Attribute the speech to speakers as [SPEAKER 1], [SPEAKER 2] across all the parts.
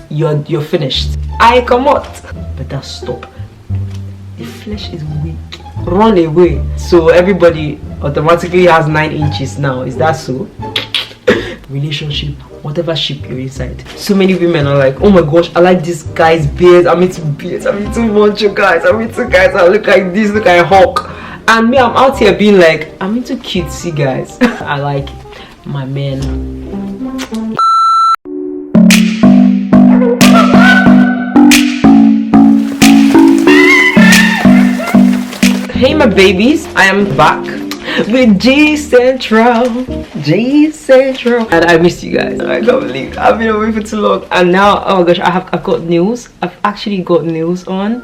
[SPEAKER 1] you're finished. I come out, better stop. The flesh is weak. Run away. So everybody automatically has 9 inches now. Is that so? Relationship, whatever ship you're inside. So many women are like, oh my gosh, I like this guy's beard. I'm into beards. I'm into macho guys. I'm into guys that look like this, look like Hawk. And me, I'm out here being like, I'm into cutesy guys. I like my men. Hey my babies, I am back with G Central, and I missed you guys. I can't believe I've been away for too long, and now, oh my gosh, I've got nails. I've actually got nails on.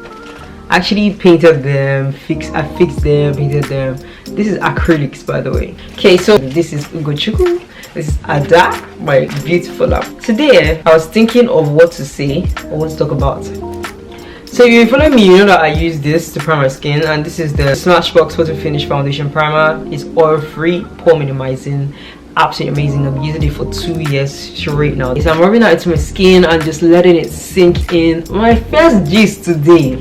[SPEAKER 1] I actually painted them, I fixed them, painted them. This is acrylics, by the way. Okay, so this is Ugochukwu. This is Ada, my beautiful love. Today, I was thinking of what to say or what to talk about. So if you follow me, you know that I use this to prime my skin, and this is the Smashbox Photo Finish Foundation Primer. It's oil-free, pore minimizing, absolutely amazing. I've used it for 2 years straight now. So I'm rubbing that into my skin and just letting it sink in. My first gist today.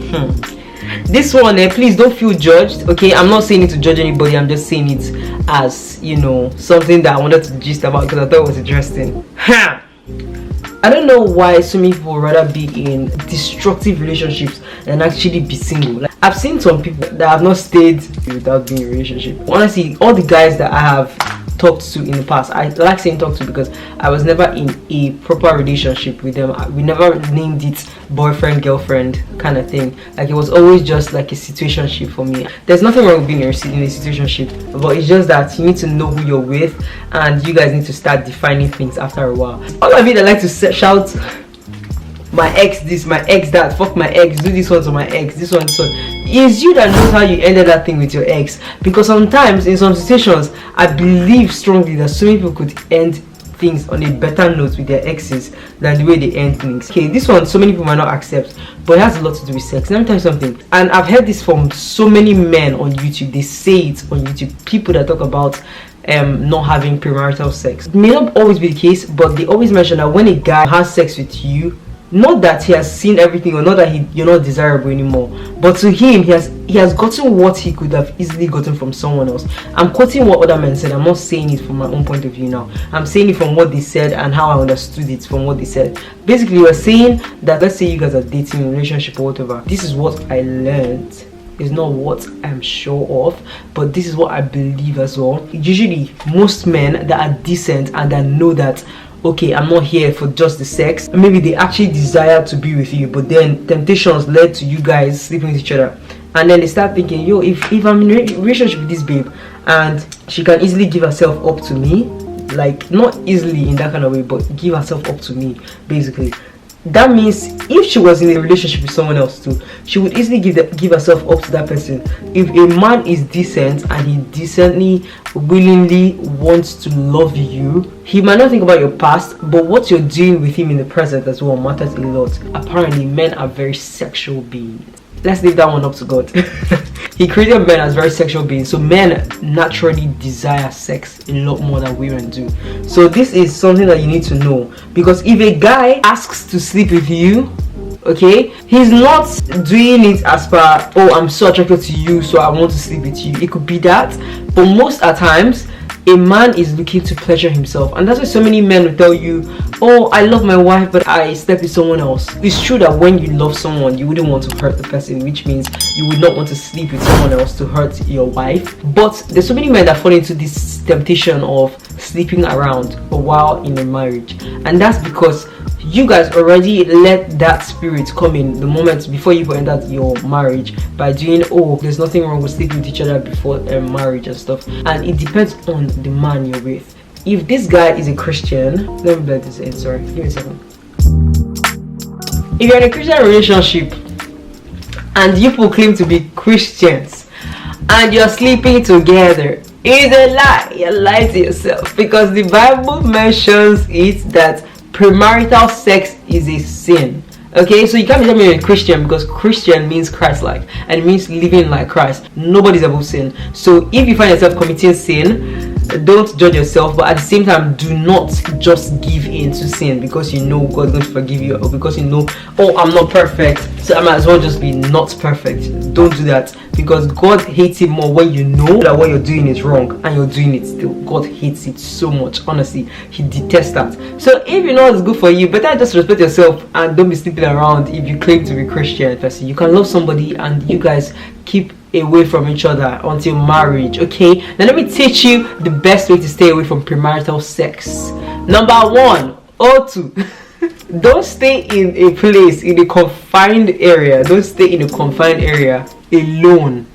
[SPEAKER 1] This one, please don't feel judged, okay? I'm not saying it to judge anybody. I'm just saying it as, you know, something that I wanted to gist about because I thought it was interesting. I don't know why so many people would rather be in destructive relationships than actually be single. Like, I've seen some people that have not stayed without being in a relationship. Honestly, all the guys that I have talked to in the past, I like saying talk to because I was never in a proper relationship with them. We never named it boyfriend girlfriend kind of thing. Like, it was always just like a situationship for me. There's nothing wrong with being in a situationship, but it's just that you need to know who you're with, and you guys need to start defining things after a while. All of you that like to shout my ex this, my ex that, fuck my ex, do this one to my ex, this one, so it's you that knows how you ended that thing with your ex. Because sometimes in some situations, I believe strongly that so many people could end things on a better note with their exes than the way they end things. Okay, this one so many people might not accept, but it has a lot to do with sex. Let me tell you something, and I've heard this from so many men on YouTube. They say it on YouTube, people that talk about not having premarital sex. It may not always be the case, but they always mention that when a guy has sex with you, not that he has seen everything or not that you're not desirable anymore, but to him he has gotten what he could have easily gotten from someone else. I'm quoting what other men said. I'm not saying it from my own point of view now. I'm saying it from what they said and how I understood it from what they said. Basically, we're saying that, let's say you guys are dating, in a relationship or whatever, this is what I learned. It's not what I'm sure of, but this is what I believe as well. Usually most men that are decent and that know that, okay, I'm not here for just the sex, maybe they actually desire to be with you, but then temptations led to you guys sleeping with each other, and then they start thinking, yo, if I'm in a relationship with this babe and she can easily give herself up to me, like not easily in that kind of way, but give herself up to me, basically, that means if she was in a relationship with someone else too, she would easily give herself up to that person. If a man is decent and he decently, willingly wants to love you, he might not think about your past, but what you're doing with him in the present as well matters a lot. Apparently, men are very sexual beings. Let's leave that one up to God. He created men as very sexual beings, so men naturally desire sex a lot more than women do. So this is something that you need to know, because if a guy asks to sleep with you, okay, he's not doing it as per, oh, I'm so attracted to you, so I want to sleep with you. It could be that, but most at times a man is looking to pleasure himself, and that's why so many men will tell you, oh, I love my wife but I slept with someone else. It's true that when you love someone, you wouldn't want to hurt the person, which means you would not want to sleep with someone else to hurt your wife. But there's so many men that fall into this temptation of sleeping around a while in a marriage, and that's because you guys already let that spirit come in the moment before you entered your marriage by doing, oh, there's nothing wrong with sleeping with each other before marriage and stuff. And it depends on the man you're with. If this guy is a Christian, let me blend this in, sorry, give me a second. If you're in a Christian relationship and you proclaim to be Christians and you're sleeping together, it's a lie. You lie to yourself, because the Bible mentions it that premarital sex is a sin. Okay, so you can't be telling me you're a Christian, because Christian means Christ-like and it means living like Christ. Nobody's above sin. So if you find yourself committing sin, don't judge yourself, but at the same time, do not just give in to sin because you know God's going to forgive you, or because you know, oh, I'm not perfect, so I might as well just be not perfect. Don't do that, because God hates it more when you know that what you're doing is wrong and you're doing it still. God hates it so much. Honestly, He detests that. So if you know what's good for you, better just respect yourself and don't be sleeping around if you claim to be Christian. You can love somebody and you guys keep away from each other until marriage. Okay, now let me teach you the best way to stay away from premarital sex. Number 1, or 2. Don't stay in a place, in a confined area. Don't stay in a confined area alone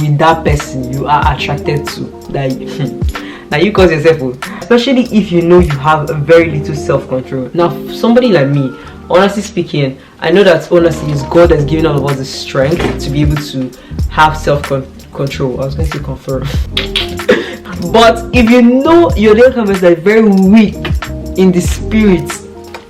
[SPEAKER 1] with that person you are attracted to. That you cause yourself, especially if you know you have a very little self-control. Now, somebody like me, honestly speaking, I know that honestly is God has given all of us the strength to be able to have self-control. I was going to say control. But if you know your little comments are very weak in the spirit,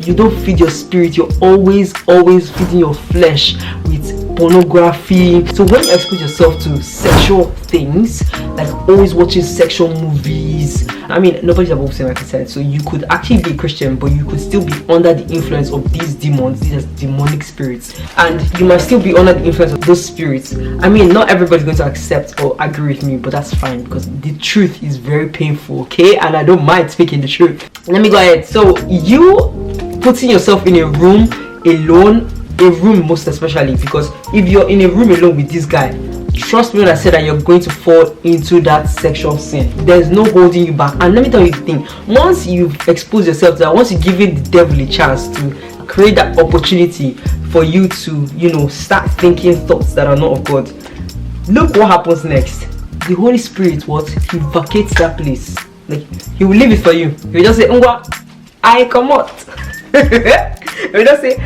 [SPEAKER 1] you don't feed your spirit, you're always feeding your flesh with pornography. So when you expose yourself to sexual things, like always watching sexual movies, I mean, nobody's above sin, like I said, so you could actually be a Christian, but you could still be under the influence of these demons. These are demonic spirits, and you might still be under the influence of those spirits. I mean, not everybody's going to accept or agree with me, but that's fine, because the truth is very painful, okay? And I don't mind speaking the truth. Let me go ahead. So you putting yourself in a room alone, a room most especially, because if you're in a room alone with this guy, trust me when I say that you're going to fall into that sexual sin. There's no holding you back. And let me tell you the thing, once you've exposed yourself to that, once you give the devil a chance to create that opportunity for you to, you know, start thinking thoughts that are not of God, look what happens next. The Holy Spirit, what? He vacates that place. Like, He will leave it for you. He will just say, I come out. He will just say,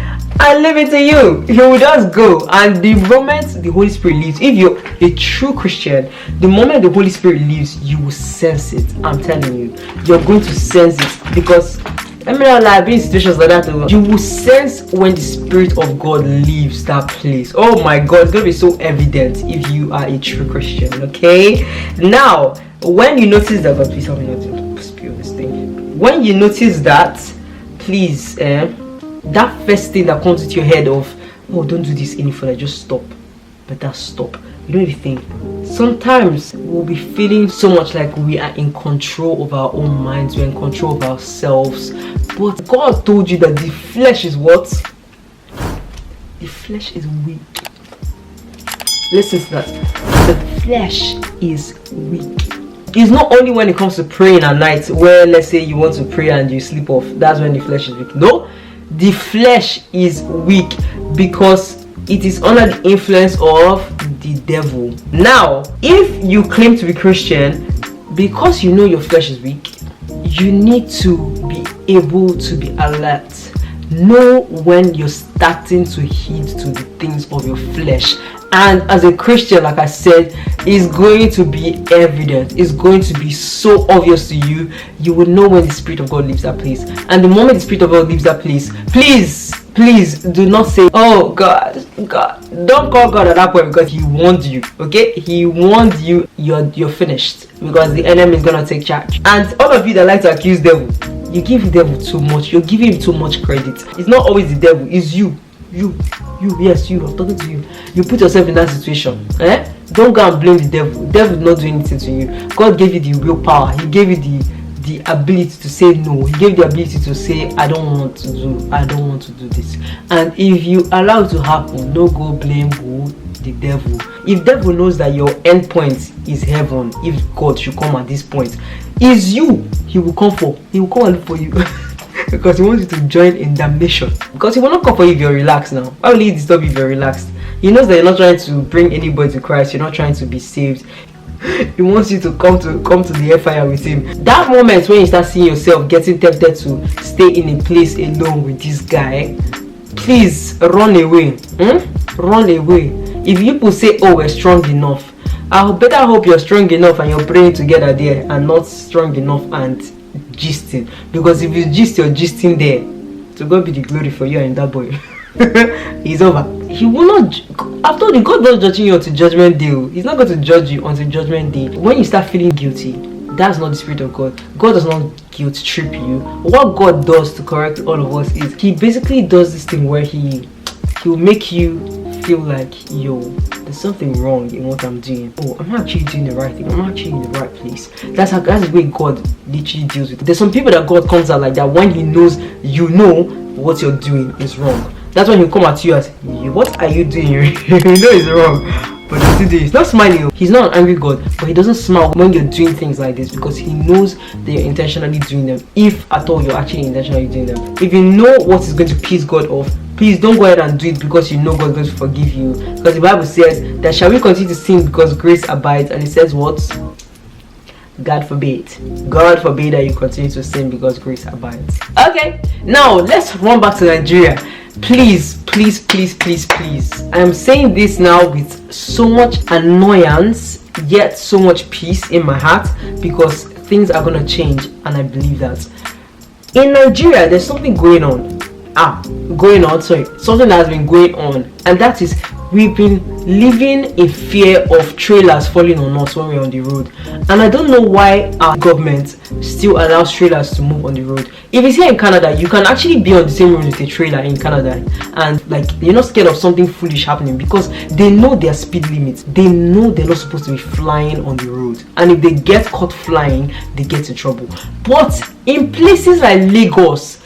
[SPEAKER 1] I leave it to you. He will just go. And the moment the Holy Spirit leaves, if you're a true Christian, the moment the Holy Spirit leaves, you will sense it. I'm telling you, you're going to sense it, because I mean, I've been in situations like that. You will sense when the Spirit of God leaves that place. Oh my God, it's going to be so evident if you are a true Christian. Okay, now when you notice that, God, please help me not to spill this thing. When you notice that, please, that first thing that comes into your head of, oh, don't do this any further, just stop. Better stop. You know the thing, sometimes we'll be feeling so much like we are in control of our own minds, we're in control of ourselves, but God told you that the flesh is what? The flesh is weak. Listen to that. The flesh is weak. It's not only when it comes to praying at night, where let's say you want to pray and you sleep off, that's when the flesh is weak. No, the flesh is weak because it is under the influence of the devil. Now, if you claim to be Christian, because you know your flesh is weak, you need to be able to be alert. Know when you're starting to heed to the things of your flesh. And as a Christian, like I said, it's going to be evident. It's going to be so obvious to you. You will know when the Spirit of God leaves that place. And the moment the Spirit of God leaves that place, please do not say, oh God. Don't call God at that point, because He warned you. Okay, He warned you. You're finished, because the enemy is gonna take charge. And all of you that like to accuse devil, you give the devil too much. You're giving him too much credit. It's not always the devil. It's you. Yes, you. I'm talking to you. You put yourself in that situation. Don't go and blame the devil. The devil is not doing anything to you. God gave you the willpower. He gave you the ability to say no. He gave you the ability to say, I don't want to do this. And if you allow it to happen, no go blame who? The devil. If devil knows that your end point is heaven, if God should come at this point, is you, he will come and look for you. Because he wants you to join in damnation. Because he will not come for you if you're relaxed now. Why will he disturb you if you're relaxed? He knows that you're not trying to bring anybody to Christ. You're not trying to be saved. He wants you to come to the hellfire with him. That moment when you start seeing yourself getting tempted to stay in a place alone with this guy, please run away. Run away. If people say, oh, we're strong enough, I better hope you're strong enough and you're praying together there, and not strong enough and gisting. Because if you gist, you're gisting there. So God be the glory for you and that boy. He's over. He will not. After all, God not judging you until judgment day. He's not going to judge you until judgment day. When you start feeling guilty, That's not the spirit of God. God does not guilt trip you. What God does to correct all of us is he basically does this thing where he'll make you feel like, yo, there's something wrong in what I'm doing. Oh, I'm not actually doing the right thing. I'm not actually in the right place. That's the way God literally deals with it. There's some people that God comes out like that when he knows you know what you're doing is wrong. That's when he'll come at you as, what are you doing? You know it's wrong. But he's not smiling. He's not an angry God, but he doesn't smile when you're doing things like this because he knows that you're intentionally doing them. If at all you're actually intentionally doing them. If you know what is going to piss God off, please don't go ahead and do it because you know God's going to forgive you. Because the Bible says that shall we continue to sin because grace abides, and it says what? God forbid. God forbid that you continue to sin because grace abides. Okay, now let's run back to Nigeria. Please, please, please, please, please. I am saying this now with so much annoyance, yet so much peace in my heart because things are gonna change, and I believe that. In Nigeria, there's something going on. Something that has been going on, and that is we've been living in fear of trailers falling on us when we're on the road. And I don't know why our government still allows trailers to move on the road. If it's here in Canada, you can actually be on the same road with a trailer in Canada, and like you're not scared of something foolish happening because they know their speed limits. They know they're not supposed to be flying on the road, and if they get caught flying, they get in trouble. But in places like Lagos,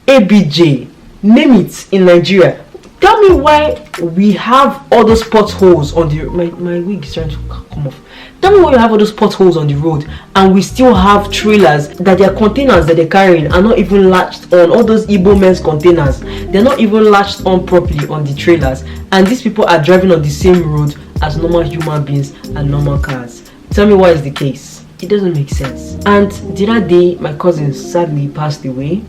[SPEAKER 1] ABJ, name it, in Nigeria, tell me why we have all those potholes on the my wig is trying to come off. Tell me why you have all those potholes on the road and we still have trailers that their containers that they're carrying are not even latched on. All those Igbo men's containers, they're not even latched on properly on the trailers, and these people are driving on the same road as normal human beings and normal cars. Tell me why is the case. It doesn't make sense. And the other day my cousin sadly passed away.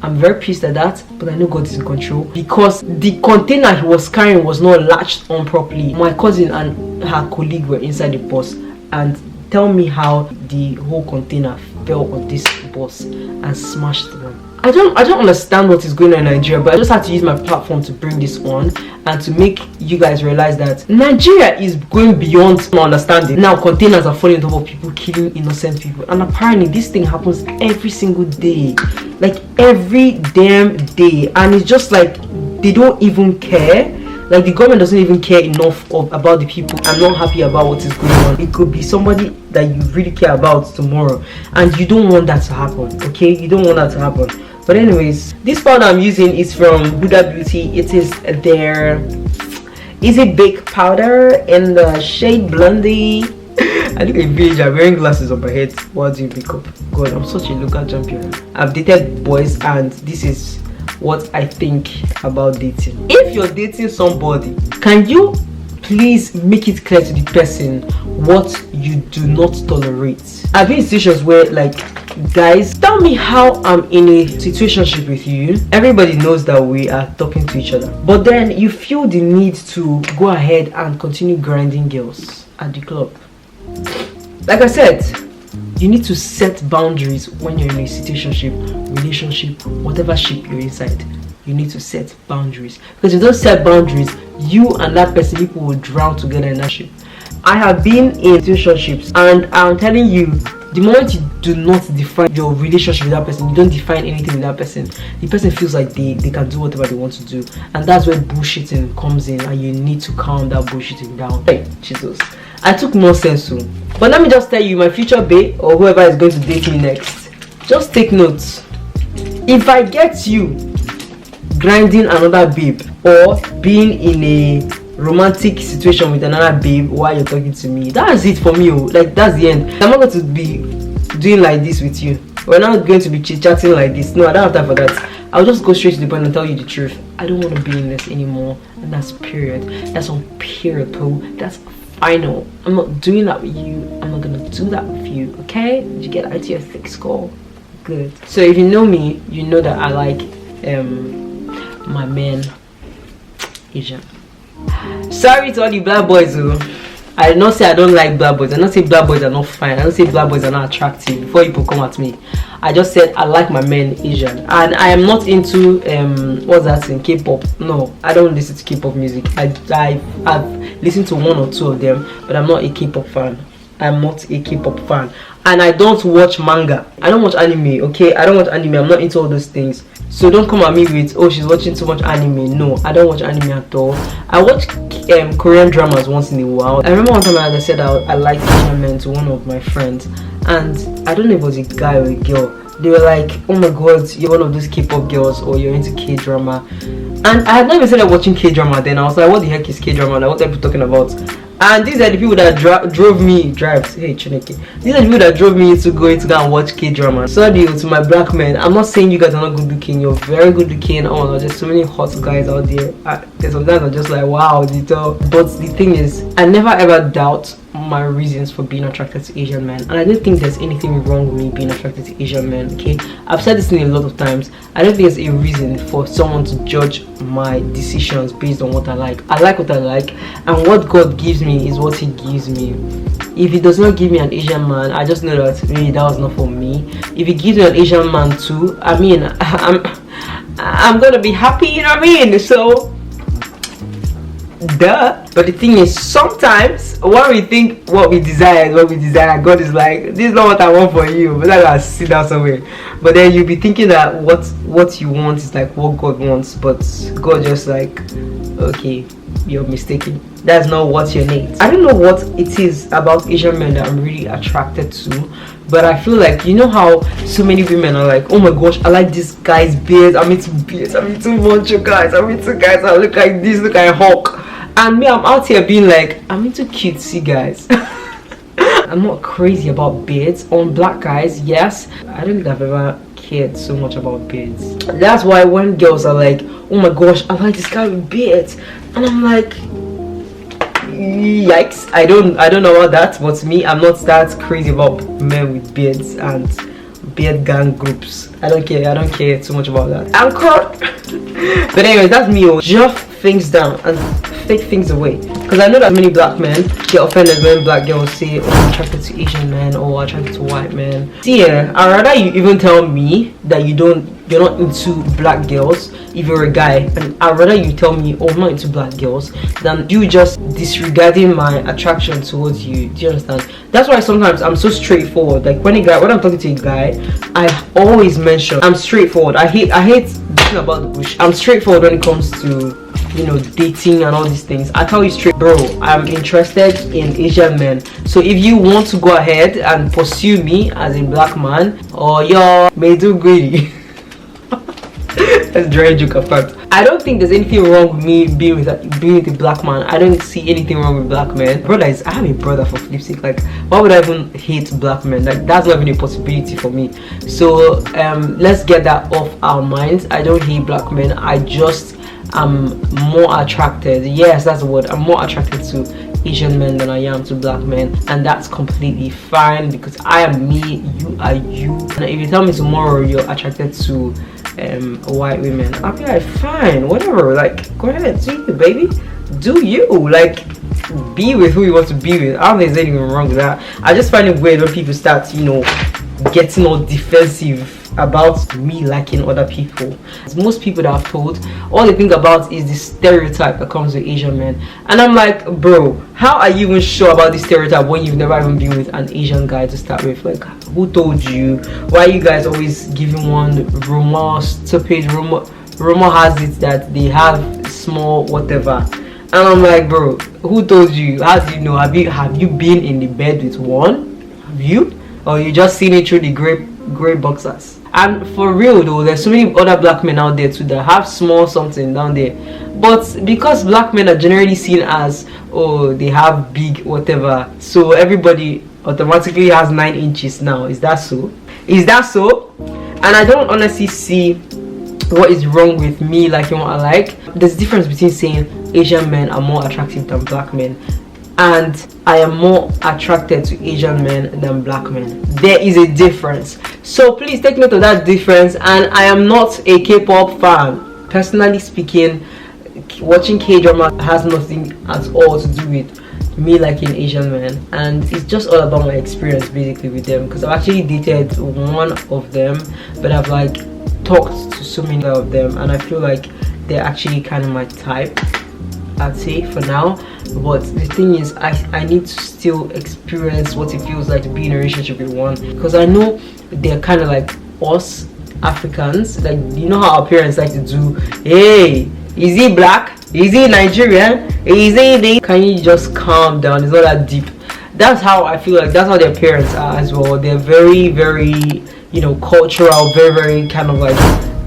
[SPEAKER 1] I'm very pissed at that, but I know God is in control because the container he was carrying was not latched on properly. My cousin and her colleague were inside the bus, and tell me how the whole container fell on this bus and smashed them. I don't understand what is going on in Nigeria, but I just had to use my platform to bring this on and to make you guys realize that Nigeria is going beyond my understanding. Now containers are falling on top of people, killing innocent people, and apparently this thing happens every single day, like every damn day, and it's just like they don't even care. Like the government doesn't even care enough about the people. I'm not happy about what is going on. It could be somebody that you really care about tomorrow, and you don't want that to happen. Okay, you don't want that to happen. But anyways, this powder I'm using is from Huda Beauty. It is their Easy Bake powder in the shade Blondie. I look like a villager wearing glasses on my head while doing makeup. God, I'm such a local champion. I've dated boys, and this is what I think about dating. If you're dating somebody, can you please make it clear to the person what you do not tolerate? I've been in situations where, like, guys tell me how I'm in a situationship with you. Everybody knows that we are talking to each other, but then you feel the need to go ahead and continue grinding girls at the club. Like I said, you need to set boundaries when you're in a situationship, relationship, whatever ship you're inside. You need to set boundaries, because if you don't set boundaries, you and that person, people will drown together in that ship. I have been in situationships, and I'm telling you, the moment you do not define your relationship with that person, you don't define anything with that person, the person feels like they can do whatever they want to do, and that's where bullshitting comes in, and you need to calm that bullshitting down. Hey, Jesus, I took more sense soon. But let me just tell you, my future babe or whoever is going to date me next, just take notes. If I get you grinding another babe or being in a romantic situation with another babe while you're talking to me, that's it for me. Like, that's the end. I'm not going to be doing like this with you. We're not going to be chit-chatting like this. No, I don't have time for that. I'll just go straight to the point and tell you the truth. I don't want to be in this anymore, and that's period. That's on period, bro. That's final. I'm not doing that with you. I'm not gonna do that with you. Okay? Did you get out to your thick skull? Good. So if you know me, you know that I like my men Asian. Sorry to all the black boys though. I did not say I don't like black boys. I did not say black boys are not fine. I don't say black boys are not attractive before people come at me. I just said I like my men Asian, and I am not into what's that in K-pop. No, I don't listen to K-pop music. I've listened to one or two of them, but I'm not a K-pop fan. I'm not a K-pop fan. and I don't watch manga. I don't watch anime, okay? I don't watch anime. I'm not into all those things. So don't come at me with, oh, she's watching too much anime. No, I don't watch anime at all. I watch Korean dramas once in a while. I remember one time I said I liked Asian men to one of my friends, and I don't know if it was a guy or a girl. They were like, oh my god, you're one of those K-pop girls, or you're into K-drama. And I had not even started watching K-drama then. I was like, what the heck is K-drama? Like, what are people talking about? And these are the people that drove me. These are the people that drove me to go and watch K-drama. Sorry to my black men. I'm not saying you guys are not good looking. You're very good looking. Oh my god, there's so many hot guys out there. Sometimes I'm just like, wow, detail. But the thing is, I never ever doubt my reasons for being attracted to Asian men, and I don't think there's anything wrong with me being attracted to Asian men. Okay, I've said this thing a lot of times. I don't think there's a reason for someone to judge my decisions based on what I like. I like what I like, and what God gives me is what He gives me. If He does not give me an Asian man, I just know that really that was not for me. If He gives me an Asian man too, I mean, I'm gonna be happy, you know what I mean? So duh. But the thing is, sometimes when we think what we desire, God is like, this is not what I want for you, but I gotta sit down somewhere. But then you'll be thinking that what you want is like what God wants, but God just like, okay, you're mistaken. That's not what you need. I don't know what it is about Asian men that I'm really attracted to, but I feel like, you know how so many women are like, oh my gosh, I like this guy's beard, I'm into beards, I'm into macho guys, I'm into guys that look like this, look like Hulk. And me, I'm out here being like, I'm into cutesy guys. I'm not crazy about beards. On black guys, yes. I don't think I've ever cared so much about beards. That's why when girls are like, oh my gosh, I like this guy with beards, and I'm like, yikes. I don't know about that, but me, I'm not that crazy about men with beards and beard gang groups. I don't care too much about that. I'm caught. But anyways, that's me. Just things down and take things away, because I know that many black men get offended when black girls say, oh, I'm attracted to Asian men, or attracted to white men. See, I'd rather you even tell me that you're not into black girls if you're a guy, and I'd rather you tell me, oh, I'm not into black girls, than you just disregarding my attraction towards you. Do you understand? That's why sometimes I'm so straightforward. Like when I'm talking to a guy, I always mention I'm straightforward. I hate beating about the bush. I'm straightforward when it comes to, you know, dating and all these things. I tell you straight, bro, I'm interested in Asian men. So if you want to go ahead and pursue me as a black man, or you may do greedy. That's a dry joke, of course. I don't think there's anything wrong with me being with a black man. I don't see anything wrong with black men. I have a brother, for flip's sake. Like, why would I even hate black men? Like, that's not even a possibility for me. So let's get that off our minds. I don't hate black men. I just am more attracted, yes, that's the word, I'm more attracted to Asian men than I am to black men, and that's completely fine, because I am me, you are you. And if you tell me tomorrow you're attracted to white women, I'll be like, fine, whatever, like, go ahead, do you, baby, do you, like, be with who you want to be with. I don't think there's anything wrong with that. I just find it weird when people start, you know, getting all defensive about me liking other people. Most people that I've told, all they think about is the stereotype that comes with Asian men, and I'm like, bro, how are you even sure about this stereotype when you've never even been with an Asian guy to start with? Like, who told you? Why are you guys always giving one rumor, stupid rumor has it that they have small whatever, and I'm like, bro, who told you? How do you know? Have you been in the bed with one? Have you? Or you just seen it through the gray boxers? And for real though, there's so many other black men out there too that have small something down there, but because black men are generally seen as, oh, they have big whatever, so everybody automatically has 9 inches now. Is that so? And I don't honestly see what is wrong with me liking what I like. There's a difference between saying Asian men are more attractive than black men, and I am more attracted to Asian men than black men. There is a difference. So please take note of that difference. And I am not a K-pop fan. Personally speaking, watching K-drama has nothing at all to do with me liking Asian men. And it's just all about my experience basically with them. Because I've actually dated one of them, but I've like talked to so many of them, and I feel like they're actually kind of my type, I'd say, for now. but the thing is, I need to still experience what it feels like to be in a relationship with one, because I know they're kind of like us Africans. Like, you know how our parents like to do, hey, is he black, is he Nigerian, is he, can you just calm down, it's not that deep. That's how I feel like that's how their parents are as well. They're very, very, you know, cultural, very, very kind of like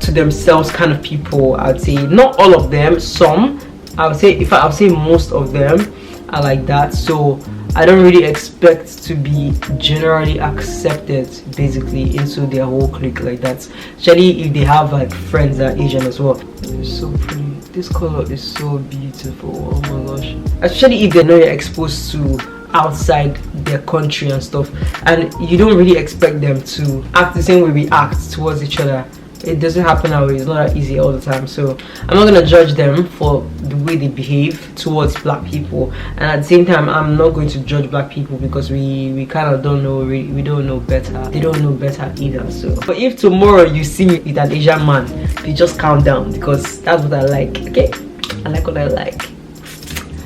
[SPEAKER 1] to themselves kind of people. I'd say not all of them, some. I would say most of them are like that. So I don't really expect to be generally accepted basically into their whole clique like that, especially if they have like friends that are Asian as well. It's so pretty. This color is so beautiful. Oh my gosh. Especially if they're not exposed to outside their country and stuff, and you don't really expect them to act the same way we act towards each other. It doesn't happen that way. It's not that easy all the time. So I'm not gonna judge them for the way they behave towards black people, and at the same time I'm not going to judge black people because we kind of don't know, we don't know better. They don't know better either. So but if tomorrow you see me with an Asian man, you just calm down, because that's what I like. Okay, I like what I like.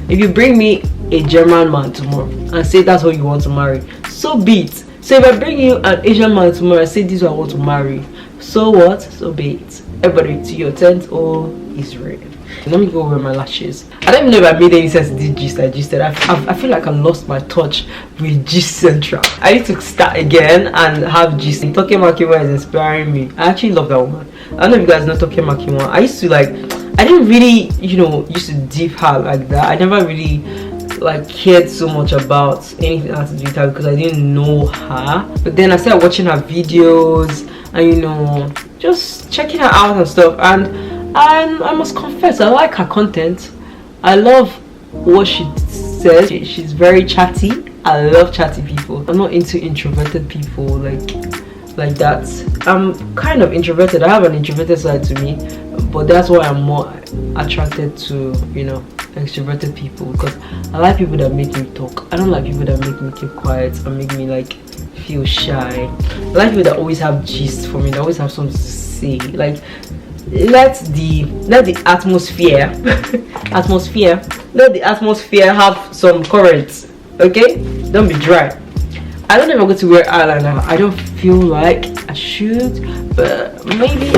[SPEAKER 1] If you bring me a German man tomorrow and say that's what you want to marry, so be it. So if I bring you an Asian man tomorrow and say this is what I want to marry, so what? So be it. Everybody to your tent, all is ready. Let me go over my lashes. I don't even know if I made any sense of this gist I just said. I feel like I lost my touch with Gist Central. I need to start again and have Gist. Toke Makiwa is inspiring me. I actually love that woman. I don't know if you guys know Toke Makiwa. I used to like, I didn't really, you know, used to deep her like that. I never really like cared so much about anything else to do with her because I didn't know her. But then I started watching her videos and, you know, just checking her out and stuff, and I must confess I like her content. I love what she says. She's very chatty. I love chatty people. I'm not into introverted people like that. I'm kind of introverted. I have an introverted side to me, but that's why I'm more attracted to, you know, extroverted people, because I like people that make me talk. I don't like people that make me keep quiet and make me like feel shy. I like people that always have gist for me, that always have something to say. Like, let the atmosphere let the atmosphere have some currents. Okay, don't be dry. I don't ever go to wear eyeliner. I don't feel like I should, but maybe.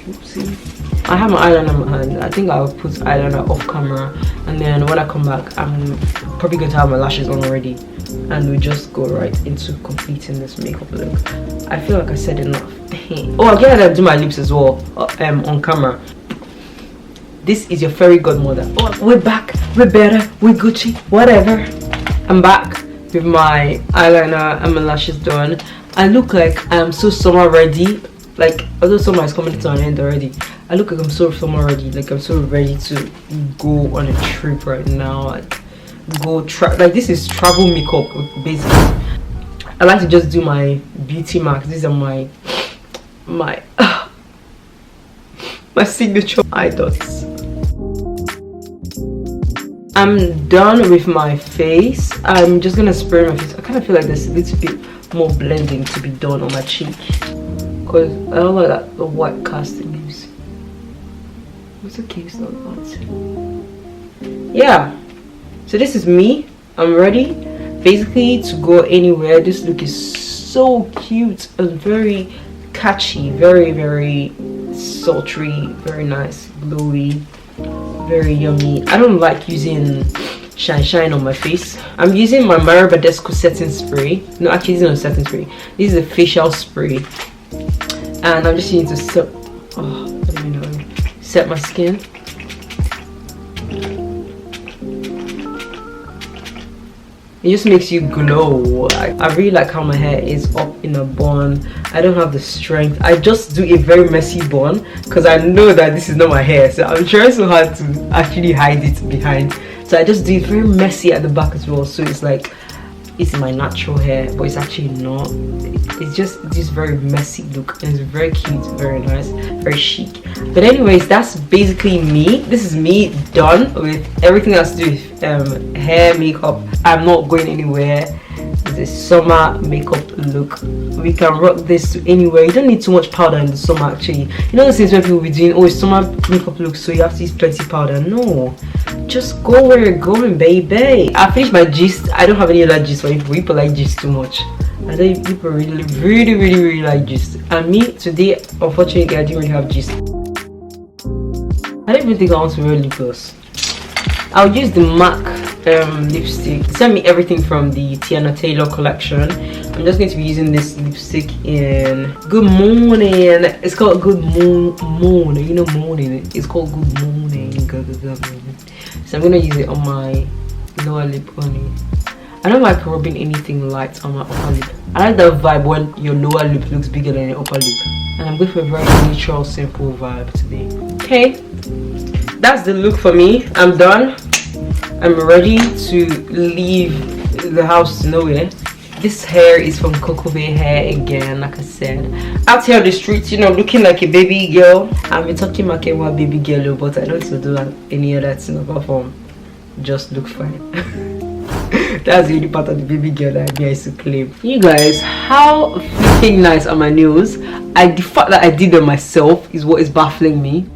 [SPEAKER 1] Oopsie. I have my eyeliner in my hand. I think I'll put eyeliner off camera, and then when I come back I'm probably going to have my lashes on already, and we just go right into completing this makeup look. I feel like I said enough. Oh, I'll get to do my lips as well on camera. This is your fairy godmother. Oh, we're back, we're better, we're Gucci, whatever. I'm back with my eyeliner and my lashes done. I look like I'm so summer ready. Like, although summer is coming to an end already, I look like I'm so summer ready. Like, I'm so ready to go on a trip right now. Like, like, this is travel makeup basically. I like to just do my beauty marks. These are my signature eye dots. I'm done with my face. I'm just gonna spray my face. I kind of feel like there's a little bit more blending to be done on my cheek, because I don't like that the white casting leaves. It's okay, it's not that. Yeah, so this is me. I'm ready basically to go anywhere. This look is so cute and very catchy, very, very sultry, very nice, glowy, very yummy. I don't like using shine on my face. I'm using my Mario Badescu setting spray. No, actually it's not a setting spray. This is a facial spray, and I'm just using to set my skin. It just makes you glow. I really like how my hair is up in a bun. I don't have the strength. I just do a very messy bun because I know that this is not my hair, so I'm trying so hard to actually hide it behind. So I just do it very messy at the back as well, so it's like it's my natural hair, but it's actually not. It's just this very messy look, and it's very cute, very nice, very chic. But anyways, that's basically me. This is me done with everything else to do with hair, makeup. I'm not going anywhere. It's a summer makeup look. We can rock this to anywhere. You don't need too much powder in the summer actually. You know the things when people be doing, oh, it's summer makeup look, so you have to use plenty powder. No, just go where you're going, baby. I finished my gist. I don't have any other gist for people. People like gist too much. I know people really like gist. And me today, unfortunately, I didn't really have gist. I don't even think I want to wear lip gloss. I'll use the MAC lipstick. It sent me everything from the Tiana Taylor collection. I'm just going to be using this lipstick in Good Morning. It's called Good Morning. You know, morning. It's called Good Morning. So I'm going to use it on my lower lip only. I don't like rubbing anything light on my upper lip. I like that vibe when your lower lip looks bigger than your upper lip. And I'm going for a very neutral, simple vibe today. Okay, that's the look for me. I'm done. I'm ready to leave the house nowhere. This hair is from Coco Bay Hair again, like I said. Out here on the streets, you know, looking like a baby girl. I'm talking about a baby girl, but I don't do any other thing apart from just look fine. That's the only part of the baby girl that I used to claim. You guys, how freaking nice are my nails? The fact that I did them myself is what is baffling me.